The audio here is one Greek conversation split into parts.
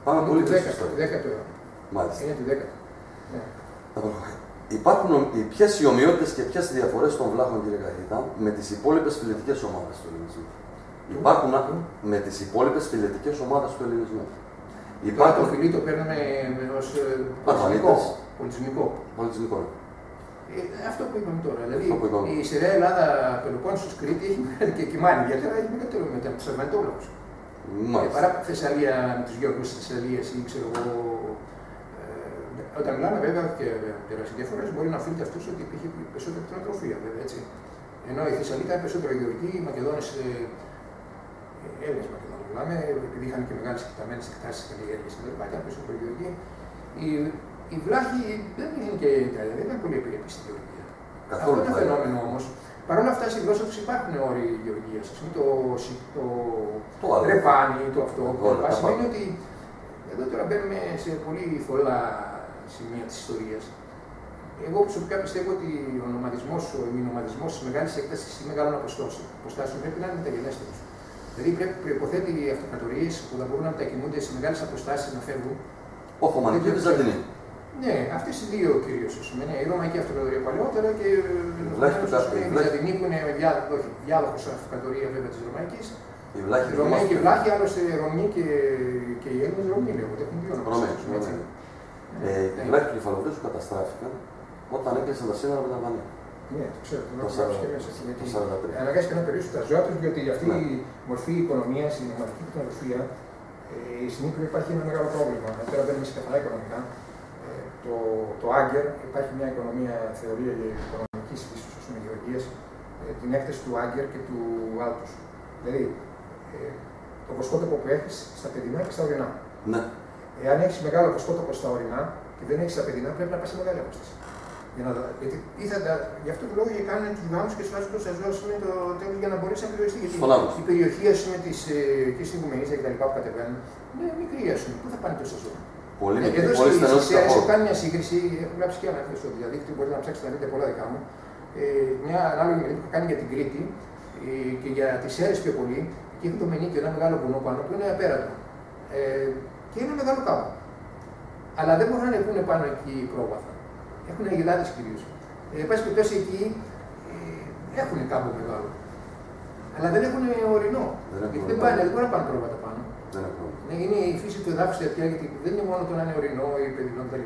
Πάμε πολύ πίσω. Του 10ου αιώνα. Μάλιστα. Είναι του 10ου. Ναι. Υπάρχουν ποιες οι ομοιότητες και ποιες οι διαφορές των βλάχων, κύριε καθηγητά, με τις υπόλοιπες φυλετικές ομάδες του ελληνισμού? Υπάρχουν με τις υπόλοιπες φυλετικές ομάδες του ελληνισμού. Τώρα το φιλί το παίρνουμε ως πολιτισμικό. Πολιτισμικό. Αυτό που είπαμε τώρα. Δηλαδή η σειρά Ελλάδα Πελοπόννησος Κρήτη και Κιμάνη ιδιαίτερα έχει μεγαλύτερο με τους Αρμανιτόβλαχους. Παρά Θεσσαλία με τους Γιώργους της Θεσσαλίας ή ξέρω εγώ. Όταν μιλάμε βέβαια και περάσει διαφορές, μπορεί να οφείλεται αυτός ότι υπήρχε περισσότερη κτηνοτροφία, βέβαια έτσι. Ενώ η Θεσσαλία ήταν περισσότερο γεωργική, οι Μακεδόνες, Έλληνες Μακεδόνες μιλάμε, επειδή είχαν και μεγάλες εκταμένες εκτάσεις καλλιέργειας κτλ. Ήταν περισσότερο γεωργική. Οι βλάχοι δεν είναι και Ιταλία, δεν ήταν πολύ επιρρεπείς στη γεωργία. Αυτό είναι ένα φαινόμενο όμως. Παρ' όλα αυτά στη γλώσσα τους υπάρχουν όροι γεωργίας. Ας πούμε το ρεπάνι, το αυτό. Σημαίνει ότι εδώ τώρα μπαίνουμε σε πολύ θολά σημεία της ιστορίας. Εγώ προσωπικά πιστεύω ότι ο ονοματισμός, ο ημινομαδισμός της μεγάλης έκτασης ή μεγάλων αποστάσεων πρέπει να είναι μεταγενέστερος. Δηλαδή προϋποθέτει αυτοκρατορίες που θα μπορούν να μετακινούνται σε μεγάλες αποστάσεις να φεύγουν. Οθωμανική και Βυζαντινή. Ναι, αυτές οι δύο κυρίως. Η Ρωμαϊκή Αυτοκρατορία παλαιότερα και η Βυζαντινή που είναι διάδοχος αυτοκρατορία βέβαια της Ρωμαϊκής. Οι Ρωμαίοι και οι Βλάχοι, άλλωστε οι Ρωμαίοι και οι Έλληνες Ρωμαίοι λέγονται. Έχουν δύο ονόματα. Οι Βλάχοι του Κεφαλοπρίου καταστράφηκαν όταν έκλεισαν τα σύνορα με την Αλβανία. Ναι, το ξέρω, το αναγκάστηκαν να περιορίσουν τα ζώα τους, διότι αυτή η μορφή οικονομίας, η νομαδική κτηνοτροφία, στην Κύπρο υπάρχει ένα μεγάλο πρόβλημα. Τώρα μπαίνουμε σε καθαρά οικονομικά. Το Άγκερ, υπάρχει μια οικονομία, θεωρία οικονομικής φύσης, ας πούμε, γεωργίας, την έκθεση του Άγκερ και του Άλτους. Δηλαδή, το βοσκότοπο που έχεις στα παιδινά και στα ορεινά. Ναι. Εάν έχεις μεγάλο βοσκότοπο στα ορεινά και δεν έχεις στα παιδινά, πρέπει να πας σε μεγάλη απόσταση. Γι' αυτό το λόγο και κάνουν τους γάμους και σφάζουν τόσα ζώα το τέλος για να μπορέσει να περιοριστεί. Γιατί η περιοχή και στην Οικουμενήσια και τα λοιπά που κατεβαίνουν είναι μικρή, ας πούμε. Πού θα πάνε τόσα ζώα? Εδώ στις Σέρρες έχω κάνει μια σύγκριση, έχω γράψει και αναφέρει στο διαδίκτυο, μπορείτε να ψάξετε να δείτε πολλά δικά μου. Μια ανάλογη μελέτη που έχω κάνει για την Κρήτη και για τις Σέρρες πιο πολύ. Και έχει το Μενίκιο, ένα μεγάλο βουνό πάνω που είναι απέραντο. Και είναι μεγάλο κάμπο. Αλλά δεν μπορούν να ανεβούν πάνω εκεί πρόβαθα. Έχουν αγελάδες κυρίως. Εν πάση περιπτώσει εκεί έχουν κάμπο μεγάλο. Αλλά δεν έχουν ορεινό. Γιατί δεν μπορούν να πάνε πρόβατα πάνω. Είναι η φύση του εδάφους τέτοια, γιατί δεν είναι μόνο το να είναι ορεινό ή παιδινό κτλ.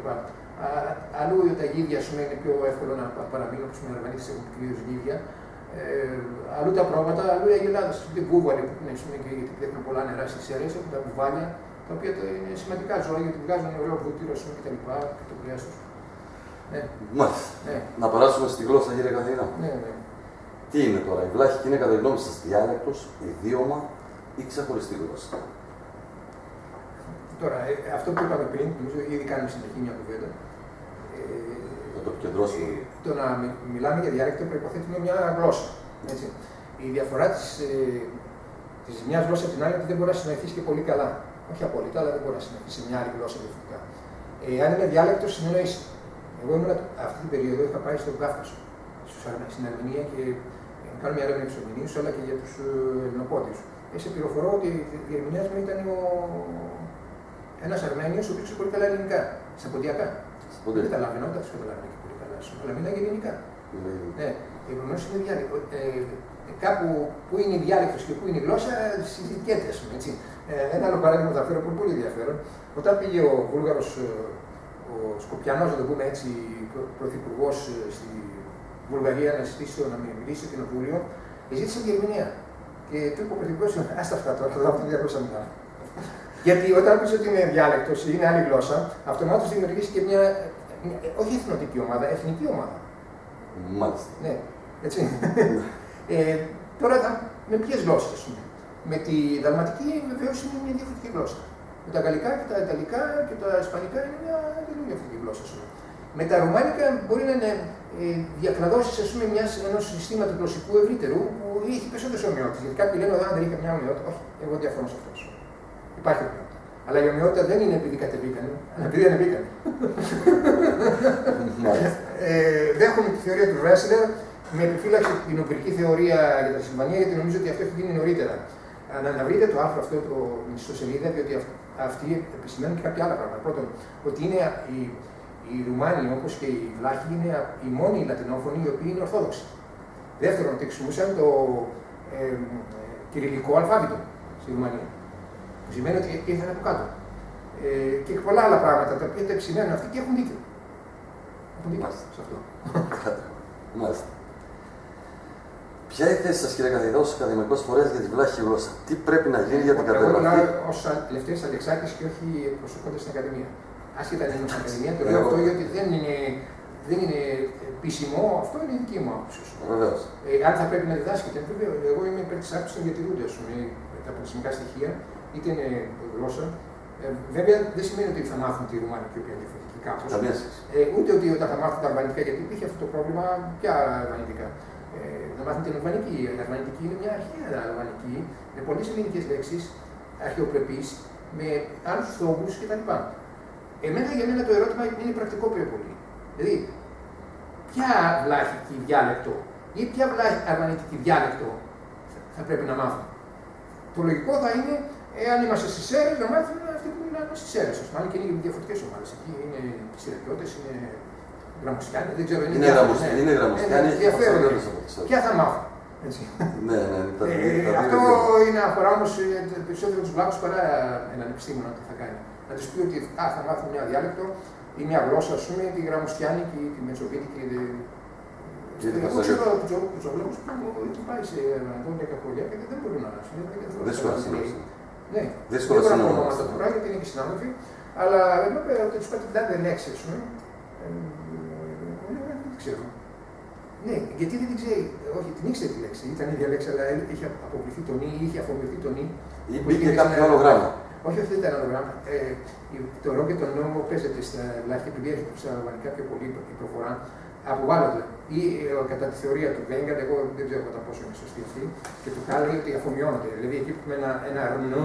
Αλλού τα γίδια σου είναι πιο εύκολο να παραμείνουν, όπως με Αρβανίτες έχουν κυρίως γίδια. Αλλού τα πρόβατα, αλλού οι αγελάδες. Οι βούβαλοι που είναι και γιατί έχουν πολλά νερά στις Σέρρες, έχουν τα βουβάλια, τα οποία είναι σημαντικά ζώα γιατί βγάζουν ωραίο βούτυρο κτλ. Και το κρέας τους. Μάλιστα. Να περάσουμε στη γλώσσα, κύριε καθηγητά. Τι είναι τώρα, η βλάχικη είναι κατά τη γνώμη σας διάλεκτος, ιδίωμα ή ξεχωριστή γλώσσα? Τώρα, αυτό που είπαμε πριν, νομίζω ήδη κάνουμε συνεχή μια κουβέντα. Να το επικεντρώσουμε. Το να μιλάμε για διάλεκτο προϋποθέτει μια γλώσσα. Έτσι. Η διαφορά της μιας γλώσσας από την άλλη είναι ότι δεν μπορεί να συνοηθείς και πολύ καλά. Όχι απόλυτα, αλλά δεν μπορεί να συνοηθείς σε μια άλλη γλώσσα διαφορετικά. Αν είναι διάλεκτος, συνεννοείσαι. Εγώ ήμουν αυτή την περίοδο, είχα πάει στον Κάφκασο, στην Αρμενία και κάνω μια έρευνα για τους Αρμενίους αλλά και για τους Ελληνοπόντιους. Σε πληροφορώ ότι η διερμηνέας μου ήταν ένας Αρμένιος ο οποίος πολύ καλά ελληνικά, στα ποντιακά. Δεν καταλαβαίνω, δεν τους καταλαβαίνω και πολύ καλά, αλλά μιλάει ελληνικά. Ναι, επομένως είναι διάλεκτο. Κάπου που είναι η διάλεκτος και που είναι η γλώσσα συζητιέται, ας πούμε. Ένα άλλο παράδειγμα θα φέρω που είναι πολύ ενδιαφέρον. Όταν πήγε ο Βούλγαρος, ο Σκοπιανός, να το πούμε έτσι, πρωθυπουργός στη Βουλγαρία να ζητήσει να μιλήσει στο κοινοβούλιο, ζήτησε διερμηνέα. Και του είπε ο πρωθυπουργός, άστα αυτά τώρα, θα δω αυτή τη γλώσσα μιλάω. Γιατί όταν πεις ότι είναι διάλεκτος ή είναι άλλη γλώσσα, αυτομάτως δημιουργήσει και μια, όχι εθνοτική ομάδα, εθνική ομάδα. Μάλιστα. Ναι, έτσι. Τώρα με ποιες γλώσσες, ας πούμε. Με τη δαλματική βεβαίως είναι μια διαφορετική γλώσσα. Με τα γαλλικά και τα ιταλικά και τα ισπανικά είναι μια τελείως διαφορετική γλώσσα. Με τα ρουμάνικα μπορεί να είναι διακλαδώσεις ενός συστήματος γλωσσικού ευρύτερου που έχει περισσότερες ομοιότητες. Γιατί κάποιοι λένε ότι δεν είχε μια ομοιότητα. Όχι, εγώ διαφωνώ σε αυτό. Υπάρχει ομοιότητα. Αλλά η ομοιότητα δεν είναι επειδή κατεβήκανε, αλλά επειδή ανεβήκανε. Δέχομαι τη θεωρία του Ρέσλερ με επιφύλαξη την ομπρική θεωρία για τα Σιλβανία, γιατί νομίζω ότι αυτό έχει γίνει νωρίτερα. Να βρείτε το άρθρο αυτό, το ιστοσελίδα, διότι αυτοί επισημαίνουν και κάποια άλλα πράγματα. Πρώτον, ότι είναι οι Ρουμάνοι όπως και οι Βλάχοι είναι οι μόνοι λατινόφωνοι οι οποίοι είναι Ορθόδοξοι. Δεύτερον, ότι χρησιμοποιούσαν το κυριλικό αλφάβητο στη Ρουμανία. Που σημαίνει ότι ήρθαν από κάτω. Και πολλά άλλα πράγματα τα οποία τα επισημαίνουν αυτοί και έχουν δίκιο. Έχουν δίκιο σε αυτό. Μάλιστα. Ποια είναι η θέση σας, κύριε καθηγητά, ως ακαδημαϊκός φορέας για τη βλάχη γλώσσα? Τι πρέπει να γίνει για την καταγραφή? Εγώ μιλάω ως τελευταίος αντεξάρτητης και όχι εκπροσωπώντας την Ακαδημία. Άσχετα αν είναι στην Ακαδημία, το λέω αυτό γιατί δεν είναι επίσημο, αυτό είναι η δική μου άποψη. Βεβαίως. Αν θα πρέπει να διδάσκεται, βέβαια, εγώ είμαι υπέρ της άποψης των διατηρούντων τα πολιτισμικά στοιχεία, είτε είναι γλώσσα. Βέβαια δεν σημαίνει ότι θα μάθουν τη ρουμανική, οποία είναι διαφορετική κάπως. Ούτε ότι όταν θα μάθουν τα αλβανικά, γιατί υπήρχε αυτό το πρόβλημα πια αλβανικά. Να μάθουν την αλβανική. Η αλβανική είναι μια αρχαία αλβανική, με πολλές ελληνικές λέξεις, αρχαιοπρεπείς, με άλλους θόβους κτλ. Για μένα το ερώτημα είναι πρακτικό πιο πολύ. Δηλαδή, ποια βλάχικη διάλεκτο ή ποια αλβανική διάλεκτο θα πρέπει να μάθουν? Το λογικό θα είναι, εάν είμαστε στις Σέρρες, να μάθουν αυτοί που μιλάνε στις Σέρρες. Αν και είναι διαφορετικές ομάδες. Εκεί είναι Σιρακιώτες, είναι Γραμμοσιάνοι, δεν ξέρω. Είναι Γραμμοσιάνοι. Ποια θα μάθουν? Ναι. Αυτό είναι αφορά όμως περισσότερο τους βλάχους παρά έναν επιστήμονα τι θα κάνει. Να τους πει ότι θα μάθουν μια διάλεκτο ή μια γλώσσα, ας πούμε, τη Γραμμοσιάνικη, τη Μετσοβίτικη. Εγώ ξέρω τους ογλώμους που έχουν πάει σε 10 χρόνια και δεν μπορούν να αλλάξουν. Δύσκολα συνήθως. Ναι, δεν μπορώ να πω ονόματα τώρα γιατί είναι και συνάδελφοι, αλλά βέβαια όταν τους πάει την τάδε λέξη, ας πούμε, δεν ξέρω. Ναι, γιατί δεν την ξέρει, όχι, την ήξερε τη λέξη, ήταν η ίδια λέξη, αλλά είχε αποβληθεί το νι, είχε αφομοιωθεί το νι. Ή μπήκε κάποιο άλλο γράμμα. Όχι, αυτό δεν ήταν άλλο γράμμα. Το ρο και το νόμο παίζεται στα ελάχιστα, επειδή έρχεται στα αλβανικά πιο πολύ η προφορά, αποβάλλονται. Ή κατά τη θεωρία του Βέγκαντ, εγώ δεν ξέρω κατά πόσο είναι σωστή αυτή, και του Χάλ ότι αφομοιώνονται. Δηλαδή εκεί που με ένα ρνου,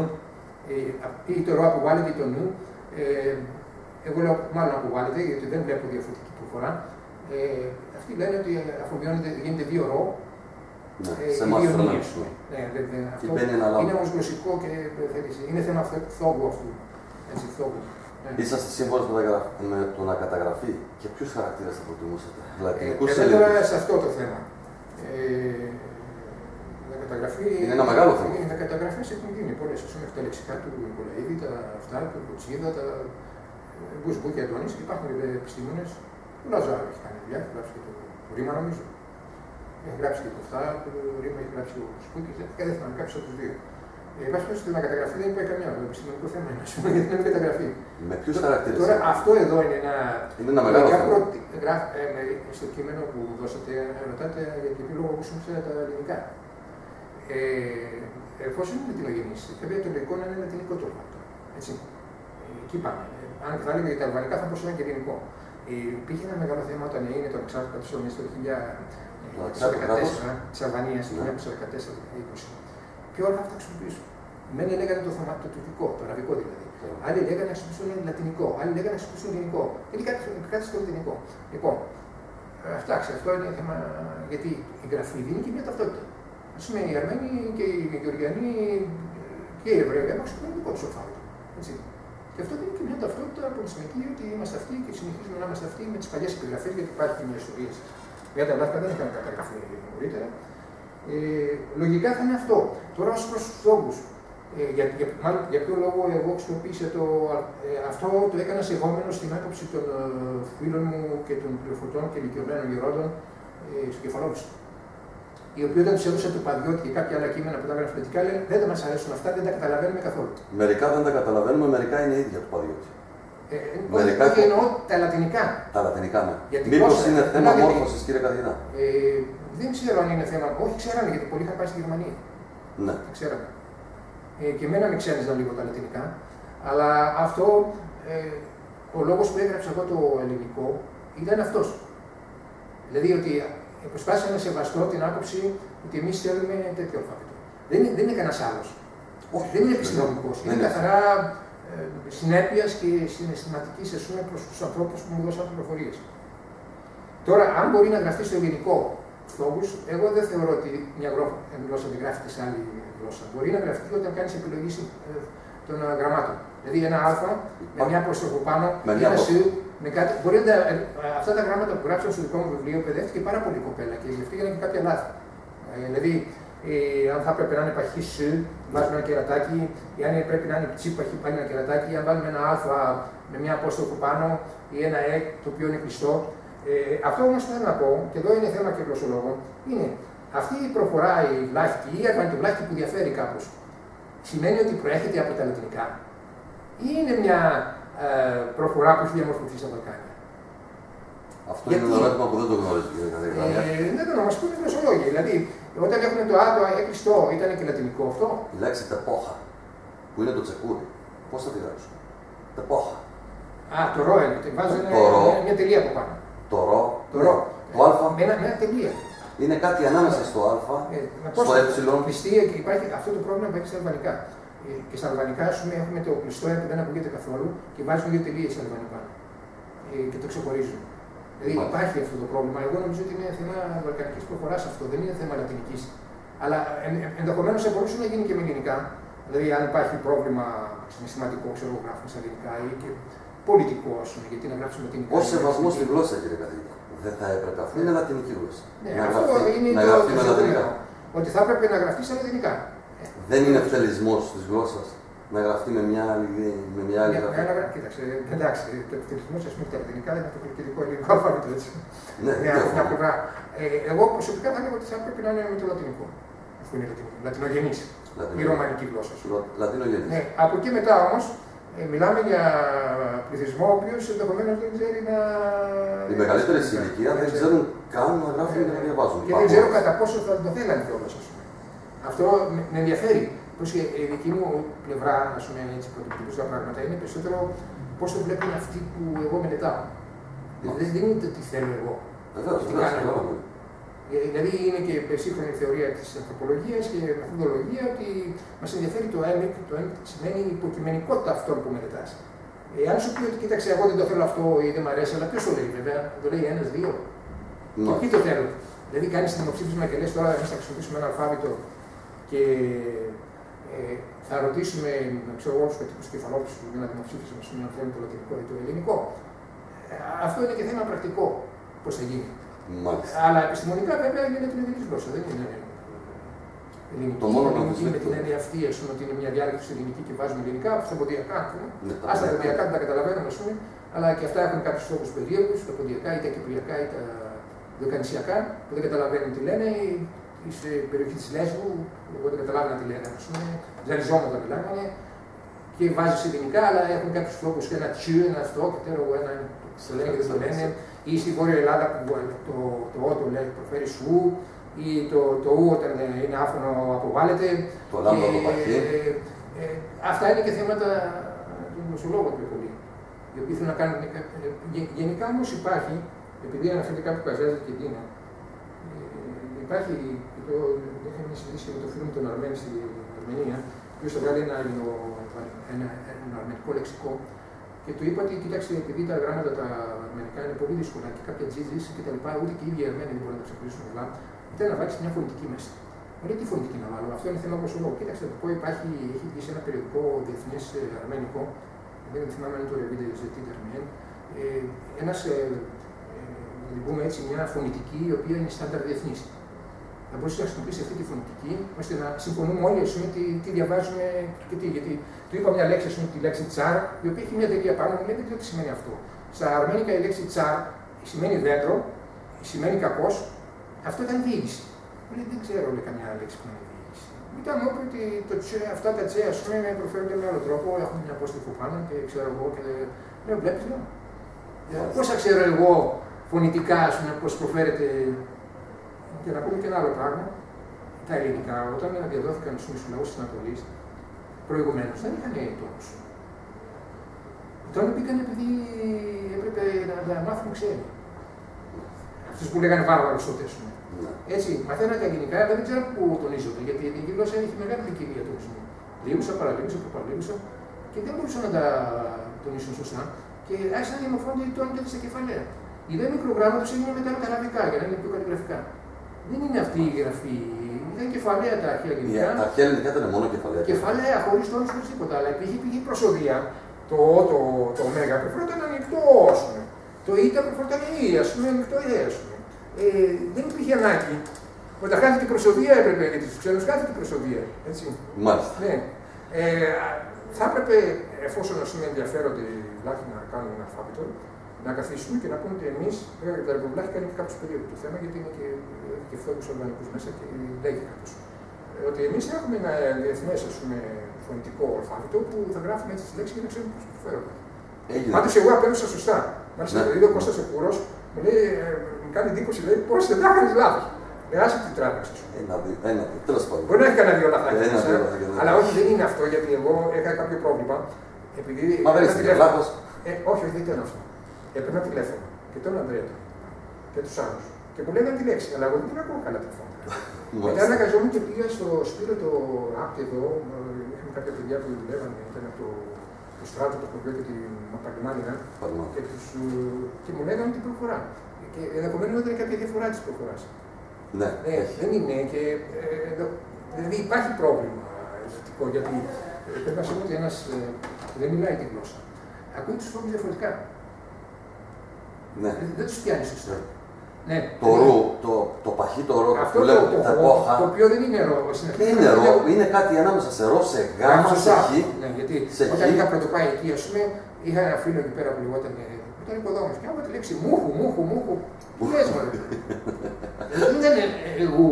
ή το ρο αποβάλλεται ή το νου, εγώ λέω μάλλον αποβάλλεται, γιατί δεν βλέπω διαφορετική προφορά. Αυτοί λένε ότι αφομοιώνεται, γίνεται δύο ρο. Σε εμάς φρονές. Είναι όμως γλωσσικό και είναι θέμα θόγκου αυτού. Έτσι, θόγκου. Είσαστε σύμφωνος με το να καταγραφεί και ποιους χαρακτήρες θα προτιμούσατε? Λατινικούς ή ελληνικούς? Τώρα σε αυτό το θέμα. Να καταγραφεί. Είναι ένα μεγάλο θέμα. Οι καταγραφές έχουν γίνει πολλές. Ας πούμε, τα λεξικά του Νικολαίδη, τα αυτά, του Κουτσίδα, τα Μπουσμπού και Αντώνης. Υπάρχουν επιστήμονες. Ο Λαζάρο έχει κάνει δουλειά, έχει γράψει και το ρήμα, νομίζω. Έχει γράψει και το αυτά, το ρήμα έχει γράψει ο Σπούκης, δεν θυμάμαι κάποιος από τους δύο. Βάσει πάση να καταγραφεί δεν υπάρχει καμιά. Το επιστημονικό θέμα είναι, γιατί δεν είναι καταγραφή. Με ποιους χαρακτήρες? Τώρα αυτό εδώ είναι ένα μεγάλο θέμα. Στο κείμενο που δώσατε, ρωτάτε για ποιο λόγο χρησιμοποιήσατε τα ελληνικά. Εφόσον είναι λατινογενής, βέβαια το λογικό να είναι λατινικό το όνομα. Έτσι. Εκεί πάμε. Αν θα έλεγα για τα αλβανικά θα μπορούσε να είναι και ελληνικό. Υπήρχε ένα μεγάλο θέμα όταν έγινε το ανεξάρτητο κράτος στο 1914 της Αλβανίας, το 1914-20. Ποιο άλλο θα χρησιμοποιήσουν? Μένει λέγανε το τουρκικό, το αραβικό δηλαδή. Άλλοι λέγανε να χρησιμοποιήσουν λατινικό, άλλοι λέγανε να χρησιμοποιήσουν ελληνικό. Είναι κάτι στο λατινικό. Λοιπόν, εντάξει, αυτό είναι θέμα γιατί η γραφή δίνει και μια ταυτότητα. Α πούμε, οι Αρμένοι και οι Γεωργιανοί και οι Εβραίοι έχουν το ελληνικό του αλφάβητο. Και αυτό δίνει και μια ταυτότητα πολιτισμική ότι είμαστε αυτοί και συνεχίζουμε να είμαστε αυτοί με τις παλιές επιγραφές, γιατί υπάρχει και μια ιστορία. Για τα Ελλάδα δεν είχαν καταγραφεί νωρίτερα. Λογικά θα είναι αυτό. Τώρα, ως προς τους λόγους, για ποιο λόγο εγώ χρησιμοποίησα αυτό το έκανα σεβόμενο στην άποψη των φίλων μου και των πληροφορτών και ηλικιωμένων γερόντων στο Κεφαλόβιστο. Οι οποίοι όταν του έδωσα το Παδιώτη και κάποια άλλα κείμενα που τα έγραφαν φωνητικά λένε δεν μας αρέσουν αυτά, δεν τα καταλαβαίνουμε καθόλου. Μερικά δεν τα καταλαβαίνουμε, μερικά είναι ίδια του Παδιώτη. Μερικά και εννοώ τα λατινικά. Τα λατινικά, ναι. Μήπως είναι θέμα μόρφωσης, κύριε καθηγητά? Δεν ξέρω αν είναι θέμα. Όχι, ξέραμε γιατί πολλοί είχαν πάει στη Γερμανία. Ναι. Ξέραμε. Και εμένα με ξένιζαν λίγο τα λατινικά. Αλλά αυτό, ο λόγος που έγραψα εγώ το ελληνικό ήταν αυτός. Δηλαδή ότι προσπάθησα να σεβαστώ την άποψη ότι εμείς θέλουμε τέτοιο αλφάβητο. Δεν είναι κανένας άλλος. Όχι, δεν είναι επιστημονικός. Είναι καθαρά συνέπειας και συναισθηματικής προς τους ανθρώπους που μου δώσαν πληροφορίες. Τώρα, αν μπορεί να γραφτεί στο ελληνικό φθόβους, εγώ δεν θεωρώ ότι μια γλώσσα δεν γράφεται σε άλλη γλώσσα. Μπορεί να γραφτεί όταν κάνεις επιλογή των γραμμάτων. Δηλαδή ένα α με μια αποστροφή πάνω, ένα σ, με κάτι. Μπορεί να, αυτά τα γράμματα που γράψαν στο δικό μου βιβλίο παιδεύτηκε πάρα πολύ η κοπέλα και γι' αυτό έγιναν και κάποια λάθη. Δηλαδή, αν θα έπρεπε να είναι παχύ σ, βάζουμε ένα κερατάκι, ή αν πρέπει να είναι τσίπαχη πάλι ένα κερατάκι, ή αν βάλουμε ένα α με μια απόστροφο πάνω ή ένα το οποίο είναι κλειστό. Αυτό όμως που θέλω να πω, και εδώ είναι θέμα και γλωσσολόγων, είναι αυτή η προφορά, η βλάχικη ή η αρβανιτοβλάχικη που διαφέρει κάπως, σημαίνει ότι προέρχεται από τα λατινικά, ή είναι μια προφορά που έχει διαμορφωθεί στα Βαλκάνια. Αυτό είναι ένα ερώτημα που δεν το γνωρίζω, κύριε Καδεγράνια. Δεν το μας πούνε οι γλωσσολόγοι. Δηλαδή, όταν έχουμε το το κλειστό, ήταν και λατινικό αυτό. Η λέξη τεπόχα, που είναι το τσεκούρι, πώς θα τη γράψουμε? Τεπόχα. Το ρο είναι, βάζω μια τελεία από πάνω. Το ρο. Το ρο. Το α. Με μια τελεία. Είναι κάτι ανάμεσα στο α, στο ε. Κλειστή, υπάρχει αυτό το πρόβλημα που έχει στα αλβανικά. Και στα αλβανικά, ας πούμε, έχουμε το κλειστό που δεν ακούγεται καθόλου και βάζουν δύο τελείες στα αλβανικά. Και το ξεχωρίζουν. Δηλαδή υπάρχει αυτό το πρόβλημα. Εγώ νομίζω ότι είναι θέμα βαλκανικής προφοράς αυτό, δεν είναι θέμα λατινικής. Αλλά ενδεχομένως θα μπορούσε να γίνει και με ελληνικά. Δηλαδή, αν υπάρχει πρόβλημα συναισθηματικό, ξέρω, γράφουμε στα ελληνικά ή και πολιτικό, ας πούμε, γιατί να γράψουμε λατινικά. Ως σεβασμό στη γλώσσα, κύριε καθηγητά. Δεν θα έπρεπε. Αυτό είναι λατινική γλώσσα. Ναι, αυτό είναι το λατινικά. Ότι θα έπρεπε να γραφτεί στα λατινικά. Δεν είναι ευτελισμός της γλώσσας να γραφτεί με μια άλλη γραφή. Κοίταξε, εντάξει, το ευτελισμός, ας πούμε, τα λατινικά είναι το κριτικό ελληνικό αλφάβητο, έτσι. Ναι, μια πλευρά. Εγώ προσωπικά θα έλεγα ότι θα έπρεπε να είναι με το λατινικό. Αφού είναι λατινογενής. Η ρωμανική γλώσσα. Λατινογενής. Ναι, από εκεί μετά όμως, μιλάμε για πληθυσμό ο οποίος ενδεχομένως δεν ξέρει να. Οι μεγαλύτερες ηλικία δεν ξέρουν καν να γράφουν και να διαβάζουν. Και δεν ξέρω κατά πόσο θα το θέλανε κιόλας, ας πούμε. Αυτό με ενδιαφέρει. Η δική μου πλευρά, ας πούμε, έτσι που αντιμετωπίζω τα πράγματα είναι περισσότερο πώς το βλέπουν αυτοί που εγώ μελετάω. Δεν είναι το τι θέλω εγώ. Τι κάνω εγώ. Δηλαδή είναι και η σύγχρονη θεωρία της ανθρωπολογίας και η μεθοδολογία ότι μας ενδιαφέρει το έμικ. Το έμικ σημαίνει η υποκειμενικότητα αυτών που μελετάς. Αν σου πει ότι κοίταξε, εγώ δεν το θέλω αυτό ή δεν μ' αρέσει, αλλά ποιος το λέει βέβαια, το λέει ένας, δύο. Και ποιοι το θέλουν. Δηλαδή κάνεις δημοψήφισμα και λες τώρα εμείς θα χρησιμοποιήσουμε ένα αλφάβητο και θα ρωτήσουμε, ξέρω εγώ, τους κατοίκους του κεφαλόπιστου για ένα δημοψήφισμα, αν θέλουν το λατινικό ή το ελληνικό. Αυτό είναι και θέμα πρακτικό. Πώς θα γίνει. Μάλιστα. Αλλά επιστημονικά βέβαια είναι την ελληνική γλώσσα, δεν είναι ελληνική. Το μόνο ελληνική με την έννοια αυτή, ας πούμε, ότι είναι μια διάλεκτος ελληνική και βάζουμε ελληνικά, στα ποντιακά, ας τα ποντιακά δεν τα καταλαβαίνουμε, ας πούμε, αλλά και αυτά έχουν κάποιους λόγους περίεργους, τα ποντιακά ή τα κυπριακά ή τα δωκανησιακά, που δεν καταλαβαίνουν τι λένε, ή σε περιοχή της Λέσβου, εγώ δεν καταλάβαινα τι λένε, ας πούμε, ζαριζόμοντα μιλάγανε, και βάζεις ελληνικά, αλλά έχουν κάποιους λόγους και ένα τσου, ένα αυτό, και τέλο ένα το λένε και δεν το λένε. Ή στη Βόρεια Ελλάδα που το ο το λέει, προφέρει σου, ή το ου όταν είναι άφωνο αποβάλλεται. Το λάμπρο το παχύ. Αυτά είναι και θέματα των γλωσσολόγων πιο πολύ. Οι οποίοι θέλουν να κάνουν. Γενικά όμως υπάρχει, επειδή αναφέρεται κάπου Καζάζη και Ντίνα, υπάρχει, είχαμε συζητήσει με τον φίλο μου τον Αρμένη στην Αρμενία, ο οποίος θα βγάλει ένα αρμενικό λεξικό. Και του είπα ότι, κοίταξε, επειδή τα γράμματα τα αρμενικά είναι πολύ δύσκολα και κάποια τζίζis και τα λοιπά, ούτε και οι ίδιοι Αρμένοι δεν μπορούν να το ξεπλήσουν καλά, θέλει να βάλει μια φωνητική μέσα. Λέει τι φωνητική να βάλω, αυτό είναι θέμα γλωσσολόγου. Κοίταξε, το πω, έχει βγει σε ένα περιοδικό διεθνές αρμένικο, δεν θυμάμαι αν είναι το Ρεβίδε Ζετή Αρμέν, πούμε έτσι, μια φωνητική η οποία είναι στάνταρ διεθνής. Θα μπορούσε να χρησιμοποιήσει αυτή τη φωνητική, ώστε να συμφωνούμε όλοι με τι διαβάζουμε και τι. Γιατί του είπα μια λέξη, τη λέξη τσάρ, η οποία έχει μια τελεία πάνω, μου λέει δεν ξέρω τι σημαίνει αυτό. Στα αρμένικα η λέξη τσάρ σημαίνει δέντρο, σημαίνει κακός, αυτό ήταν διοίκηση. Μου λέει δεν ξέρω λέει, καμιά λέξη που είναι διοίκηση. Μετά μου είπε ότι αυτά τα τσέ, ας πούμε, προφέρονται με άλλο τρόπο, έχουν μια απόστροφο πάνω και ξέρω εγώ και λέω, βλέπεις, λέω. Πώς θα ξέρω εγώ φωνητικά, ας πούμε, πώς προφέρεται. Και να πούμε και ένα άλλο πράγμα. Τα ελληνικά, όταν διαδόθηκαν στους λαούς της Ανατολής, προηγουμένως δεν είχαν τόνους. Οι τόνοι πήγαν επειδή έπρεπε να μάθουν ξένοι. Αυτούς που λέγανε βάρβαρους τότε, ας πούμε. Έτσι, μαθαίναν τα ελληνικά, αλλά δεν ξέρω πού τονίζονται, γιατί η ελληνική γλώσσα έχει μεγάλη ποικιλία τονισμού. Λίγουσα, παραλίγουσα, προπαρλίγουσα και δεν μπορούσαν να τα τονίσουν σωστά. Και άρχισαν να δημοφρώνονται οι τόνοι στα κεφαλαία. Οι δε μικρογράμματος έγιναν μετά με τα αραβικά για να είναι πιο καλλιγραφικά. Δεν είναι αυτή η γραφή. Ήταν κεφαλαία τα αρχαία ελληνικά. Τα αρχαία ελληνικά ήταν μόνο κεφαλαία. Κεφαλαία, χωρίς τόνους, χωρίς τίποτα. Αλλά υπήρχε προσωδία. Το μέγα προφέρονταν ανοιχτό, ας πούμε. Το ήτα προφέρονταν η, ας πούμε, ανοιχτό η, ας πούμε. Δεν υπήρχε ανάγκη. Όταν χάθηκε η προσωδία έπρεπε, γιατί στους ξένους χάθηκε η προσωδία. Έτσι. Μάλιστα. Ναι. Θα έπρεπε, εφόσον ενδιαφέρονται οι βλάχοι να κάνουν ένα αλφάβητο, να καθίσουμε και να πούμε ότι εμείς, βέβαια τα εργοβλάχοι κάνει και κάποιο περίεργο το θέμα, γιατί είναι και φθόγκους οργανικούς μέσα και λέγει κάποιος. Ότι εμείς έχουμε ένα διεθνές φωνητικό αλφάβητο που θα γράφουμε έτσι τις λέξεις για να ξέρουμε πώς προφέρονται. Πάντως εγώ απέδωσα σωστά. Μάλιστα το είδε ο Κώστας ο Κούρος, μου λέει, μου κάνει εντύπωση, λέει, πώς δεν τα έκανες λάθος. Άσε τι τράβηξες. Ένα, τέλος πάντων. Μπορεί να έχει κανένα δύο λαθάκια, αλλά όχι, δεν είναι αυτό, γιατί εγώ είχα κάποιο πρόβλημα. Επειδή μα δεν είσαι λάθος. Όχι, δεν ήταν αυτό. Έπαιρνα τηλέφωνο και τον Ανδρέα και τους άλλους. Και μου λέγανε τη λέξη, αλλά εγώ δεν ακούω καλά τηλέφωνο. Μετά αναγκαζόμουν και πήγα στο Σπύρο το Άπτη εδώ, είχαμε κάποια παιδιά που δουλεύανε, ήταν από το Στράτο, το χωριό και την Παγκυμάνινα και μου λέγανε την προφορά. Και ενδεχομένως ήταν κάποια διαφορά της προφοράς. Ναι, δεν είναι και. Δηλαδή υπάρχει πρόβλημα ζωτικό, γιατί πρέπει να σου πω ότι ένας δεν μιλάει τη γλώσσα. Ακούει τους φόβους διαφορετικά. Ναι. Δεν τους πιάνει σωστά. Ναι. Το ρου, το παχύ, το ρο, αυτό που λέμε τα κόχα. Το οποίο δεν είναι ρο. Είναι ρο, είναι κάτι ανάμεσα σε ρο, σε γάμα, σε χ. Ναι, γιατί όταν είχα πρωτοπάει εκεί, ας πούμε, είχα ένα φίλο εκεί πέρα που λεγόταν. Ήταν οικοδόμος. Και άμα τη λέξη μούχου. Τι λες, μωρέ. Δεν ήταν εγώ.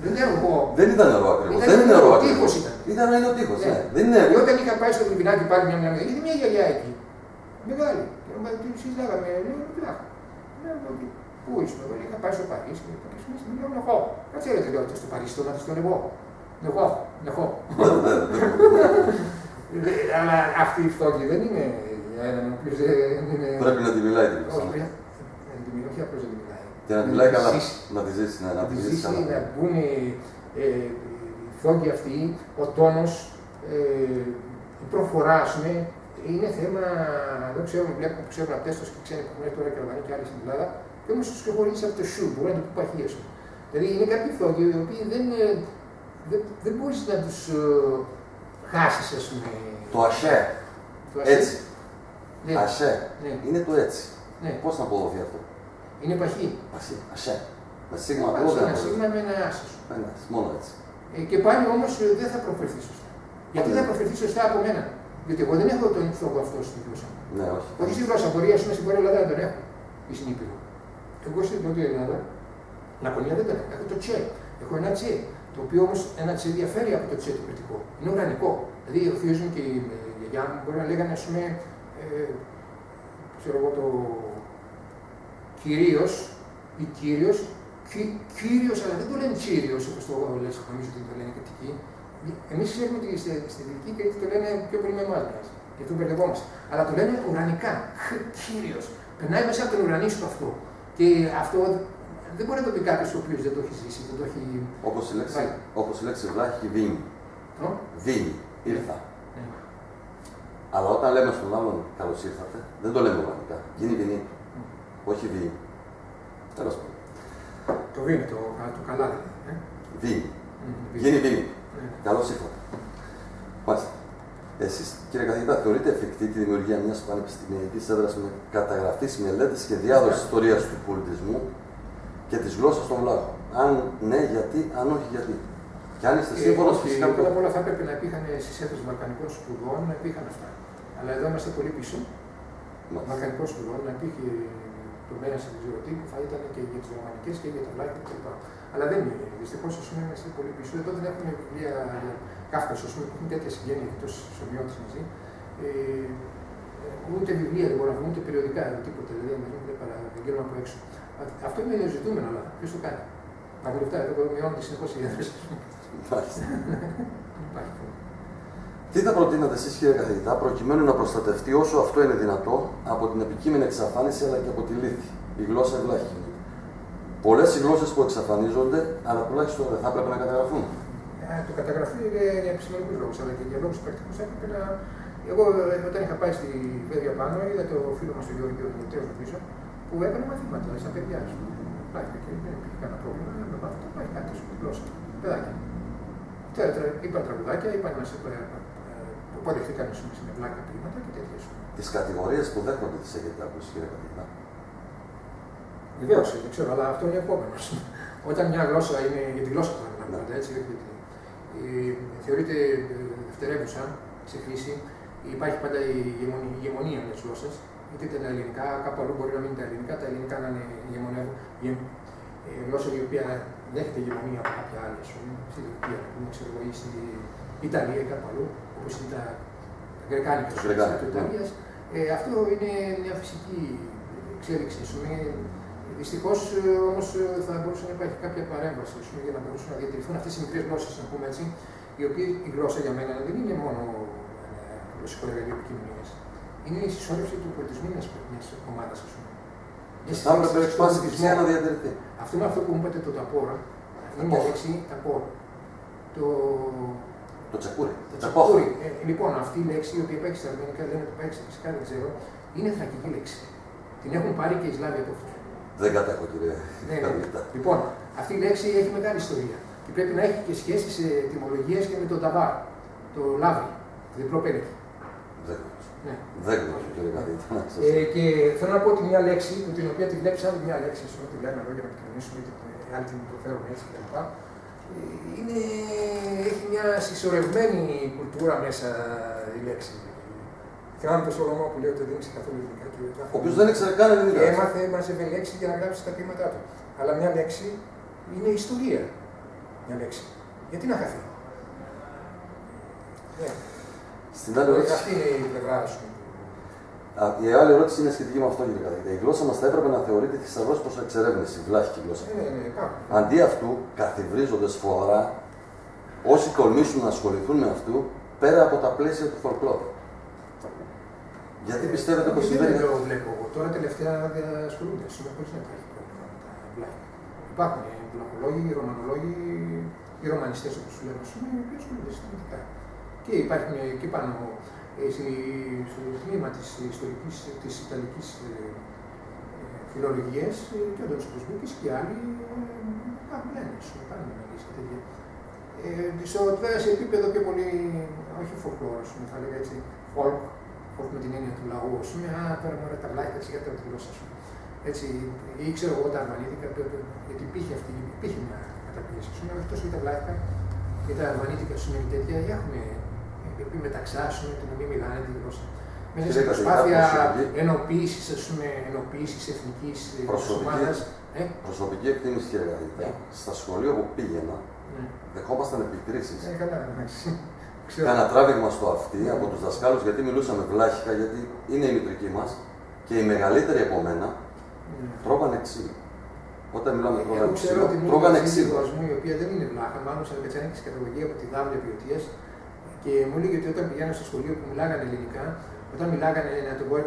Δεν ήταν εγώ. Δεν ήταν ρο ακριβώς. Δεν είναι ρο ακριβώς. Ήταν ο τείχος, ναι. Και όταν είχα πάει στο Λιβινάκι πάλι μια μέρα, είχε μια γιαγιά εκεί. Μεγάλη. Και συζητάγαμε, λέω, πλάχα. Πού ήσουν, εγώ είχα πάει στο Παρίσι και είπα, και σου λέω, νεχώ. Κάτσε ρε τελειώτε στο Παρίσι, το να δεις τον εγώ. Νεχώ. Αλλά αυτή η φτώχεια δεν είναι για έναν ο οποίος δεν είναι. Πρέπει να τη μιλάει την γλώσσα. Όχι απλώς να τη μιλάει. Και να τη μιλάει καλά. Να τη ζήσει, να τη ζήσει καλά. Να μπουν οι φτώχοι αυτοί, ο τόνος, η προφορά, ας πούμε, είναι θέμα, δεν ξέρω, βλέπουμε που ξέρουν απτέστος και ξένοι που έχουν τώρα και Αλβανοί και άλλοι στην Ελλάδα, και όμως τους ξεχωρίζει από το σου, μπορεί να το πει παχύες. Δηλαδή είναι κάποιοι φτώχοι οι οποίοι δεν μπορείς να τους χάσεις, ας πούμε. Το ασέ. Έτσι. Ναι. Ασέ. Ναι. Είναι το έτσι. Ναι. Πώς να αποδοθεί αυτό. Είναι παχύ. Ασέ. Με σίγμα το δεν είναι. Σίγμα με ένα άσο. Μόνο έτσι. Και πάλι όμως δεν θα προφερθεί σωστά. Γιατί θα προφερθεί σωστά από μένα. Γιατί εγώ δεν έχω τον ηθόγο αυτό στη γλώσσα μου. Ναι, όχι. Όχι στη γλώσσα, μπορεί ας πούμε στην Βόρεια Ελλάδα να τον έχω. Ή στην Ήπειρο. Εγώ στην Νότια Ελλάδα, Λακωνία δεν τον έχω. Έχω το τσέ. Έχω ένα τσέ. Το οποίο όμως ένα τσέ διαφέρει από το τσέ το κριτικό. Είναι ουρανικό. Δηλαδή ο θείος μου και η γιαγιά μου μπορεί να λέγανε, ας πούμε, ξέρω εγώ, το κυρίως ή κύριος, αλλά δεν το λένε κύριος, όπως το λες, νομίζω ότι το λένε κριτικοί. Εμείς ξέρουμε ότι στη δυτική Κρήτη το λένε πιο πολύ με εμάς, γι' αυτό μπερδευόμαστε. Αλλά το λένε ουρανικά, κύριος. Περνάει μέσα από τον ουρανίστο αυτό. Και αυτό δεν μπορεί να το πει κάποιος ο οποίος δεν το έχει ζήσει, δεν το έχει. Όπως η λέξη βλάχη βίνει. Βίνει, ήρθα. Αλλά όταν λέμε στον άλλον καλώς ήρθατε, δεν το λέμε ουρανικά. Γίνει βίνει. Όχι βίνει. Τέλος πάντων. Το βίνει, το καλά δεν είναι. Βίνει. Γίνει βίνει. Καλώς ήρθατε. Μάλιστα. Εσείς, κύριε καθηγητά, θεωρείτε εφικτή τη δημιουργία μιας πανεπιστημιακής έδρας με καταγραφής, μελέτης και διάδοση ιστορίας του πολιτισμού και της γλώσσας των βλάχων? Αν ναι, γιατί, αν όχι, γιατί? Και αν είστε σύμφωνος, φυσικά. Πρώτα απ' όλα θα έπρεπε να υπήρχαν στις έδρες βαλκανικών σπουδών, να υπήρχαν αυτά. Αλλά εδώ είμαστε πολύ πίσω. Βαλκανικών σπουδών, να υπήρχε τομέα σε τι που θα ήταν και για τις γερμανικές και για τα βλάχια κτλ. Αλλά δεν είναι. Δυστυχώς, ας πούμε, είμαστε πολύ πίσω. Εδώ δεν έχουμε βιβλία Κάφκας, ας πούμε, που έχουν τέτοια συγγένεια και τόσες ομοιότητες μαζί. Ούτε βιβλία δεν μπορούμε να βρούμε, ούτε περιοδικά, τίποτα. Δηλαδή, δεν γίνουμε από έξω. Αυτό είναι ζητούμενο, αλλά ποιος το κάνει? Τα βουλευτά εδώ μειώνονται συνεχώς οι έδρες. Τι θα προτείνατε εσείς, κύριε καθηγητά, προκειμένου να προστατευτεί όσο αυτό είναι δυνατό από την επικείμενη εξαφάνιση αλλά και από τη λύθη, η γλώσσα βλάχη? Πολλές οι γλώσσες που εξαφανίζονται, αλλά τουλάχιστον δεν θα έπρεπε να καταγραφούν. Το καταγραφή είναι για επιστημονικούς λόγους, αλλά και για λόγους πρακτικούς έπρεπε να. Εγώ όταν είχα πάει στη Βέδια πάνω, είδα το φίλο μας τον Γιώργο, ο τελευταίος νομίζω, που έκανε μαθήματα στα παιδιά. πλάκα και δεν υπήρχε κανένα πρόβλημα με αυτό το πάει κάτι στη γλώσσα. Παιδάκια. Είπαν τραγουδάκια, είπαν να σε αποδεχτήκαν με πλάκα ποίηματα και τέτοιες. Τις κατηγορίες που δέχονται τις έχετε ακούσει, κύριε καθηγητά? Βεβαίως, δεν ξέρω, αλλά αυτό είναι επόμενο. Όταν μια γλώσσα είναι για τη γλώσσα που αναλαμβάνεται, έτσι, θεωρείται δευτερεύουσα σε χρήση, υπάρχει πάντα η ηγεμονία μιας γλώσσας. Είτε τα ελληνικά, κάπου αλλού μπορεί να μην είναι τα ελληνικά, τα ελληνικά να είναι γλώσσα η οποία δέχεται ηγεμονία από κάποια άλλη, ας πούμε, στη Τουρκία, ξέρω εγώ, ή στην Ιταλία ή κάπου αλλού, όπως είναι τα γκρεκάνικα της Ιταλίας. Αυτό είναι μια φυσική εξέλιξη. Δυστυχώς όμως θα μπορούσε να υπάρχει κάποια παρέμβαση για να μπορούσαν να διατηρηθούν αυτές οι μικρές γλώσσες, να πούμε έτσι, οι οποίες η γλώσσα για μένα δεν είναι μόνο γλωσσικό εργαλείο επικοινωνίας. Είναι η συσσόρευση του πολιτισμού μιας ομάδας, ας πούμε. Θα έπρεπε πάση θυσία να διατηρηθεί. Αυτό με αυτό που μου είπατε το ταπόρα, είναι μια λέξη ταπόρα. Το τσακούρι. Το τσακούρι. Λοιπόν, αυτή η λέξη, η οποία υπάρχει στα αρμενικά, λένε ότι υπάρχει φυσικά, δεν ξέρω, είναι θρακική λέξη. Την έχουν πάρει και οι Σλάβοι από αυτό. Δεν κατέχω, κύριε. Ναι. Λοιπόν, αυτή η λέξη έχει μεγάλη ιστορία. Και πρέπει να έχει και σχέσεις ετυμολογίες και με τον ταβάρ, το λάβρι, το διπλό πέλεκι. Δεν γνωρίζω, κύριε καθηγητά. Και θέλω να πω ότι μια λέξη, την οποία τη βλέπει άλλη μια λέξη, α πούμε, τη λέμε εδώ για να επικοινωνήσουμε, είτε άλλοι την προφέρουν έτσι κτλ. Έχει μια συσσωρευμένη κουλτούρα μέσα η λέξη. Θυμάμαι το Σολομό που λέει ότι δεν ήξερε καθόλου ελληνικά. Ο οποίος δεν ήξερε καν ελληνικά. Και έμαθε, μαζεύε λέξη για να γράψει τα ποίηματά του. Αλλά μια λέξη είναι ιστορία. Μια λέξη. Γιατί να χαθεί. Στην άλλη ερώτηση. Αυτή είναι η πλευρά σου. Η άλλη ερώτηση είναι σχετική με αυτό, κύριε καθηγητά. Η γλώσσα μας θα έπρεπε να θεωρείται θησαυρός προς εξερεύνηση, βλάχικη γλώσσα. Αντί αυτού, καθιβρίζονται σφοδρά όσοι τολμήσουν να ασχοληθούν με αυτού πέρα από τα πλαίσια του folklore. Γιατί πιστεύετε πως συμβαίνει? Δεν το βλέπω εγώ. Τώρα τελευταία ασχολούνται. Σήμερα χωρίς να υπάρχει πρόβλημα με τα βλάχικα. Υπάρχουν βλαχολόγοι, ρωμανολόγοι, οι ρωμανιστές όπως του λέμε, οι οποίοι ασχολούνται συστηματικά. Και υπάρχουν και πάνω στο τμήμα της Ιταλικής φιλολογίας και ο Ντόνος Κοσμίκης και άλλοι υπάρχουν λένες, κάνουν αναλύσεις και τέτοια. Βέβαια σε επίπεδο πιο πολύ, όχι folklore, θα λέγα έτσι, folk με την έννοια του λαού, ας πούμε, τώρα μωρέ τα βλάχικα της γιατί τη γλώσσα σου. Έτσι, ή ξέρω εγώ τα αρμανίτικα, γιατί υπήρχε μια καταπίεση, ας πούμε, όχι τόσο για τα βλάχικα και τα αρμανίτικα, ας πούμε, και τέτοια, έχουμε μεταξάσουν το να μην μιλάνε τη γλώσσα. Μέσα σε προσπάθεια ενοποίησης εθνικής ομάδας. Προσωπική εκτίμηση, κύριε καθηγητά. Στα σχολεία που πήγαινα, δεχόμασταν επικρίσεις. Κάνα τράβηγμα στο αυτί από τους δασκάλους, γιατί μιλούσαμε βλάχικα, γιατί είναι η μητρική μας και οι μεγαλύτεροι από μένα τρώγανε ξύλο. Όταν μιλάμε τρώγανε ξύλο. Η οποία δεν είναι βλάχα, μάλλον σε αλβετσάνικη καταγωγή από τη Δάβλια Ποιοτίας. Και μου έλεγε ότι όταν πηγαίνω στο σχολείο που μιλάγανε ελληνικά, όταν μιλάγανε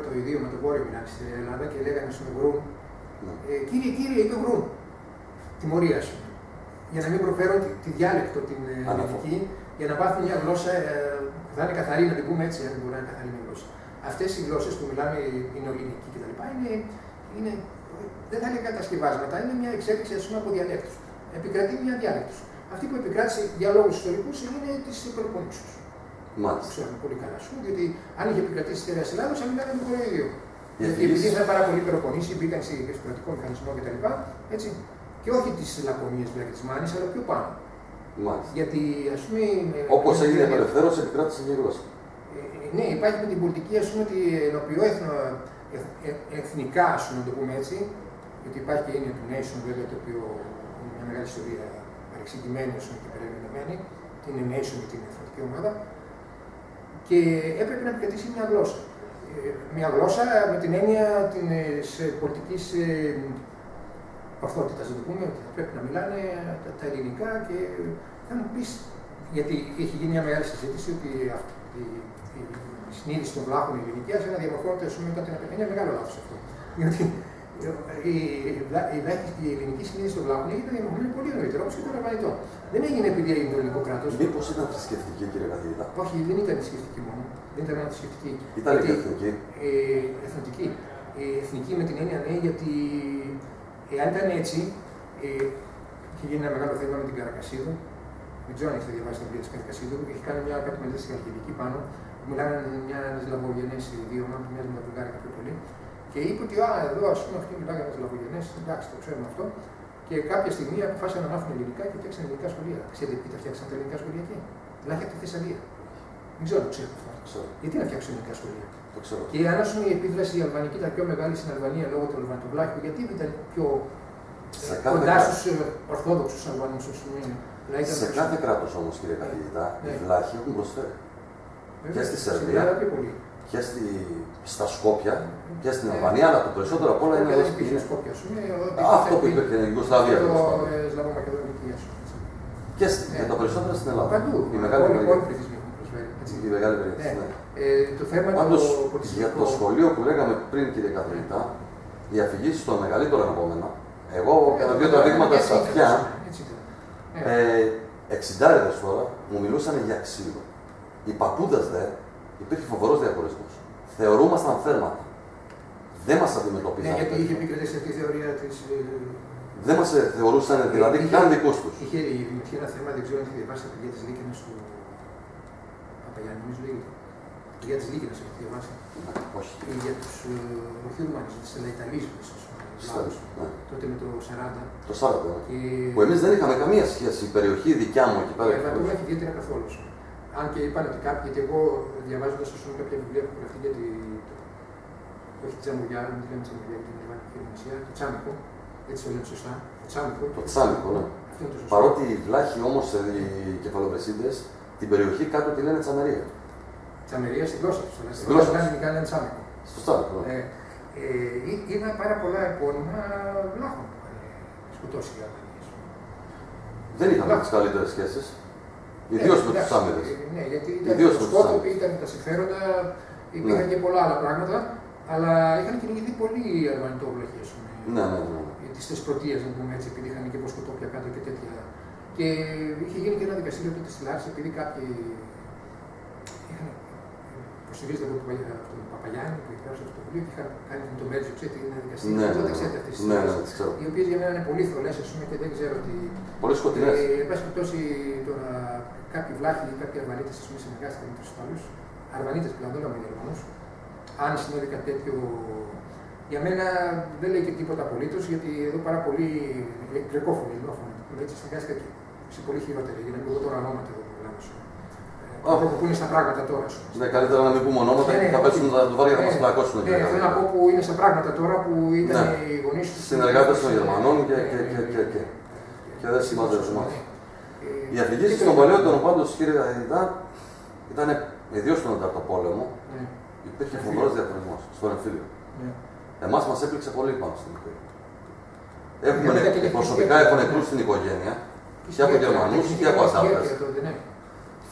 το ιδίωμα, το βόρειο μιλάνε στην Ελλάδα και λέγανε στον Γρούν, κύριε, είπε Γρούν, τιμωρία σου. Για να μην προφέρουν τη διάλεκτο την ελληνική, για να πάθουν μια γλώσσα που θα είναι καθαρή, να την πούμε έτσι, αν μπορεί να είναι καθαρή μια γλώσσα. Αυτές οι γλώσσες που μιλάμε, είναι ελληνική κτλ. Είναι, δεν θα είναι κατασκευάσματα, είναι μια εξέλιξη από διαλέκτους. Επικρατεί μια διάλεκτος. Αυτή που επικράτησε για λόγους ιστορικούς είναι της Πελοποννήσου. Μάλιστα. Το ξέρουμε πολύ καλά σου, γιατί αν είχε επικρατήσει τη Θεραία Ελλάδα, θα μιλάγανε το κοροϊδίο. Γιατί επειδή ήταν πάρα πολύ Πελοποννήσιοι, μπήκαν σε κρατικό μηχανισμό κτλ. Και όχι τη Λακωνία και τη Μάνη, αλλά πιο πάνω. Μάλιστα. Γιατί, ας πούμε. Όπως έγινε η απελευθέρωση, επικράτησε μια γλώσσα. Ναι, υπάρχει με την πολιτική, ας πούμε, ότι ενοποιώ εθνικά, ας πούμε, να το πούμε έτσι, γιατί υπάρχει και η έννοια του nation, βέβαια, το οποίο είναι μια μεγάλη ιστορία παρεξηγημένη, ας πούμε, και περιλαμβανομένη, την nation με την εθνική ομάδα, και έπρεπε να επικρατήσει μια γλώσσα. Μια γλώσσα με την έννοια της πολιτικής ορθότητας, να το πούμε, ότι πρέπει να μιλάνε τα ελληνικά και θα μου πεις, γιατί έχει γίνει μια μεγάλη συζήτηση ότι η συνείδηση των βλάχων ελληνική άρχισε να διαμορφώνεται μετά την απελευθέρωση. Είναι μεγάλο λάθος αυτό. Διότι η ελληνική συνείδηση των βλάχων έγινε διαμορφωμένη πολύ νωρίτερα, όπως και το Ρωμανικό. Δεν έγινε επειδή έγινε το ελληνικό κράτος. Μήπως ήταν θρησκευτική, κύριε καθηγητά? Όχι, δεν ήταν θρησκευτική μόνο. Δεν ήταν μόνο θρησκευτική. Ήταν και εθνική. Εθνική με την έννοια, ναι, γιατί Εάν ήταν έτσι, είχε γίνει ένα μεγάλο θέμα με την Καρακασίδου. Δεν ξέρω αν έχετε διαβάσει τα βιβλία τη Καρακασίδου. Έχει κάνει κάτι μελέτη στην Αρχιδική πάνω. Μιλάνε μια λαβογενέ ιδιώμα, μια λαβογάρικα πιο πολύ. Και είπε ότι εδώ α πούμε αυτοί μιλάγανε για λαβογενέ, εντάξει, το ξέρουμε αυτό. Και κάποια στιγμή αποφάσισαν να μάθουν ελληνικά και φτιάξαν ελληνικά σχολεία. Ξέρετε τι τα φτιάξαν τα ελληνικά σχολεία εκεί? Λάχια από τη Θεσσαλία. Δεν ξέρω αν το ξέρετε αυτό. Γιατί να φτιάξουν ελληνικά σχολεία? Και αν άσουμε η επίδραση η αλβανική ήταν πιο μεγάλη στην Αλβανία λόγω του Αλβανιτοβλάχου, γιατί ήταν πιο κοντά στου Ορθόδοξου Αλβανού, α πούμε. Σε κάθε κράτο όμω, κύριε καθηγητά, οι βλάχοι έχουν προσφέρει. Και στη Σερβία, και στα Σκόπια, και στην Αλβανία, αλλά το περισσότερο απ' όλα είναι εδώ στην Σκόπια. Αυτό που υπήρχε στην Ιουγκοσλαβία. Και τα περισσότερα στην Ελλάδα. Παντού. Η μεγάλη περιοχή. Πάντως, για το σχολείο που λέγαμε πριν, κύριε καθηγητά, οι αφηγήσεις των μεγαλύτερων από μένα, εγώ έκανα δύο τραβήγματα στα αυτιά, 60 τώρα μου μιλούσαν για ξύλο. Οι παππούδες δε, υπήρχε φοβερός διαχωρισμός. Θεωρούμασταν θέρματα. Δεν μας αντιμετωπίζαν. Γιατί είχε επικρατήσει αυτή η θεωρία της. Δεν μας θεωρούσαν δηλαδή καν δικούς τους. Είχε ένα θέμα, δεν ξέρω αν είχε διαβάσει τα παιδιά της Λίκαινας του Παπαγιάννη, νομίζω λέγεται. Τα παιδιά της Λίκαινας έχει διαβάσει. Όχι. Για τους Ροχιούρμανους, τις Ελαϊταλίσμες, τότε με το 40. Το 40, που εμείς δεν είχαμε καμία σχέση. Η περιοχή δικιά μου εκεί πέρα. Δεν το έχει ιδιαίτερα καθόλου. Αν και είπαν ότι κάποιοι, γιατί εγώ διαβάζοντας κάποια βιβλία που γραφτεί για όχι τη Τζαμουριά, δεν τη λέμε Τζαμουριά, γιατί είναι η Γερμανία, το Τσάμικο. Έτσι το λένε σωστά. Το Τσάμικο, ναι. Παρότι οι βλάχοι όμως, οι κεφαλοπρεσίδες, την περιοχή κάτω τη λένε Τσαμερία. Τσαμερία στην γλώσσα του. Στην γλώσσα του ελληνικά λένε Τσάμικο. Στο Τσάμικο, ναι. Είδα πάρα πολλά επώνυμα βλάχων που είχαν σκοτώσει οι Αλβανίες. Δεν είχαμε τις καλύτερες σχέσεις. Ιδίως με τους Τσάμιδες. Ναι, γιατί ήταν το σκότωπι, ήταν τα συμφέροντα, υπήρχαν και πολλά άλλα πράγματα, αλλά είχαν κυνηγηθεί πολλοί οι Αλβανιτόβλαχοι, ας πούμε. Ναι. Τις πρωτείες, να πούμε έτσι, επειδή είχαν και υποσκοτόπια κάτω και τέτοια. Και είχε γίνει και ένα δικαστήριο τότε στη Λάρισα, επειδή κάποιοι είχαν υποστηρίζεται από τον Παπαγιάννη που έγραψε αυτό το βιβλίο και είχαν κάνει το Μέτζο, ξέρετε, είναι ένα δικαστήριο. Τότε ξέρετε αυτές τις ιστορίες. Οι οποίες για μένα είναι πολύ θολές, ας πούμε, και δεν ξέρω τι. Πολύ σκοτεινές. Εν πάση περιπτώσει, τώρα κάποιοι βλάχοι ή κάποιοι Αλβανίτες, ας πούμε, συνεργάστηκαν με τους Ιταλούς. Αλβανίτες πλέον, δεν λέμε Γερμανούς. Αν συνέβη κάτι τέτοιο. Για μένα δεν λέει και τίποτα απολύτως, γιατί εδώ πάρα πολύ γρεκόφωνοι, ελληνόφωνοι. Έτσι συνεργάστηκα και σε πολύ χειρότερη, για να μην πω τώρα ονόματα εδώ που μιλάμε. Άνθρωποι που είναι στα πράγματα τώρα. Ναι, καλύτερα να μην πούμε ονόματα και θα πέσουν τα βάρια να μας πλακώσουν. Θέλω να πω που είναι στα πράγματα τώρα που ήταν οι γονείς του. Συνεργάτες των Γερμανών και δεν συμμαζεύουν. Οι αφηγήσεις των παλαιότερων πάντως, κύριε καθηγητά, ήταν ιδίως στον Εντάρτο Πόλεμο, υπήρχε φοβερός διαχωρισμός στον εμφύλιο. Εμάς μας έπληξε πολύ πάνω στην οικογένεια. Προσωπικά έχω νεκρούς στην οικογένεια, και από Γερμανούς και από Αντάρτες.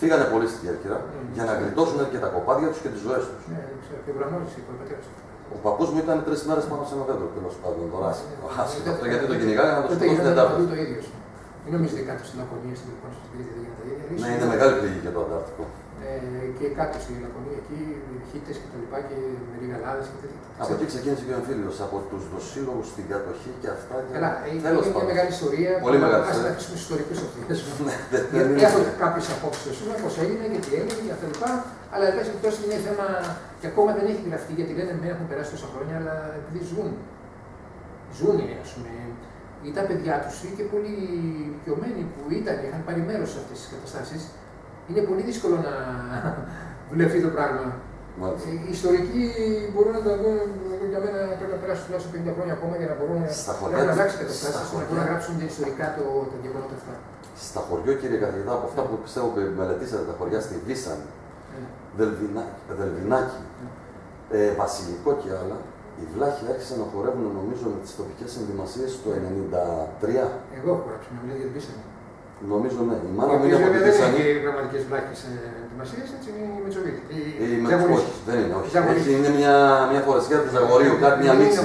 Φύγανε πολύ στην Κέρκυρα για να γλιτώσουν και τα κοπάδια τους και τις ζωές τους. Ο παππούς μου ήταν 3 μέρες πάνω σε ένα δέντρο, τέλος πάντων. Αυτό γιατί το κυνηγάγανε να το σκοτώσουν την Αντάρτες. Μην νομίζετε κάτω στην Λακωνία, στην Κρήτη δεν γίνεται τα ίδια. Ναι, είναι μεγάλη πληγή και το Αντάρτικο. Και κάτω στην Λακωνία, εκεί χίτες και τα λοιπά και με ρηγαλάδες και τέτοια. Από εκεί ξεκίνησε και ο εμφύλιος, από τους δοσύλλογους στην κατοχή και αυτά. Καλά, είναι μια μεγάλη ιστορία. Πολύ μεγάλη ιστορία. Ας τα αφήσουμε στους ιστορικούς αυτές. Έχουν κάποιες απόψεις, πώς έγινε, γιατί έγινε και αυτά λοιπά. Αλλά εν πάση περιπτώσει είναι θέμα και ακόμα δεν έχει γραφτεί, γιατί λένε ναι, έχουν περάσει τόσα χρόνια, αλλά επειδή ζουν, ας πούμε. Ή τα παιδιά τους ή και πολλοί ηλικιωμένοι που είχαν πάρει μέρος σε αυτές τις καταστάσεις, είναι πολύ δύσκολο να δουλευτεί το πράγμα. Οι ιστορικοί μπορούν να τα δουν, για μένα πρέπει να περάσουν τουλάχιστον 50 χρόνια ακόμα για να μπορούν να αλλάξει οι καταστάσεις και να μπορούν να γράψουν ιστορικά τα γεγονότα αυτά. Στα χωριό, κύριε καθηγητά, από αυτά που πιστεύω που μελετήσατε τα χωριά στη Βίσανη, Δελβινάκι, Βασιλικό και άλλα, οι βλάχοι άρχισαν να χορεύουν, νομίζω, με τις τοπικές ενδυμασίες το 1993. Εγώ έχω γράψει μια μελέτη για την Βίσανη. Νομίζω ναι. Η μάνα μου είναι από τη Βίσανη. Δεν είναι πραγματικές βλάχες ενδυμασίες, έτσι είναι η Μετσοβίτη. Όχι, δεν είναι. Είναι μια φορεσιά του Ζαγορείου, κάτι μια μίξη.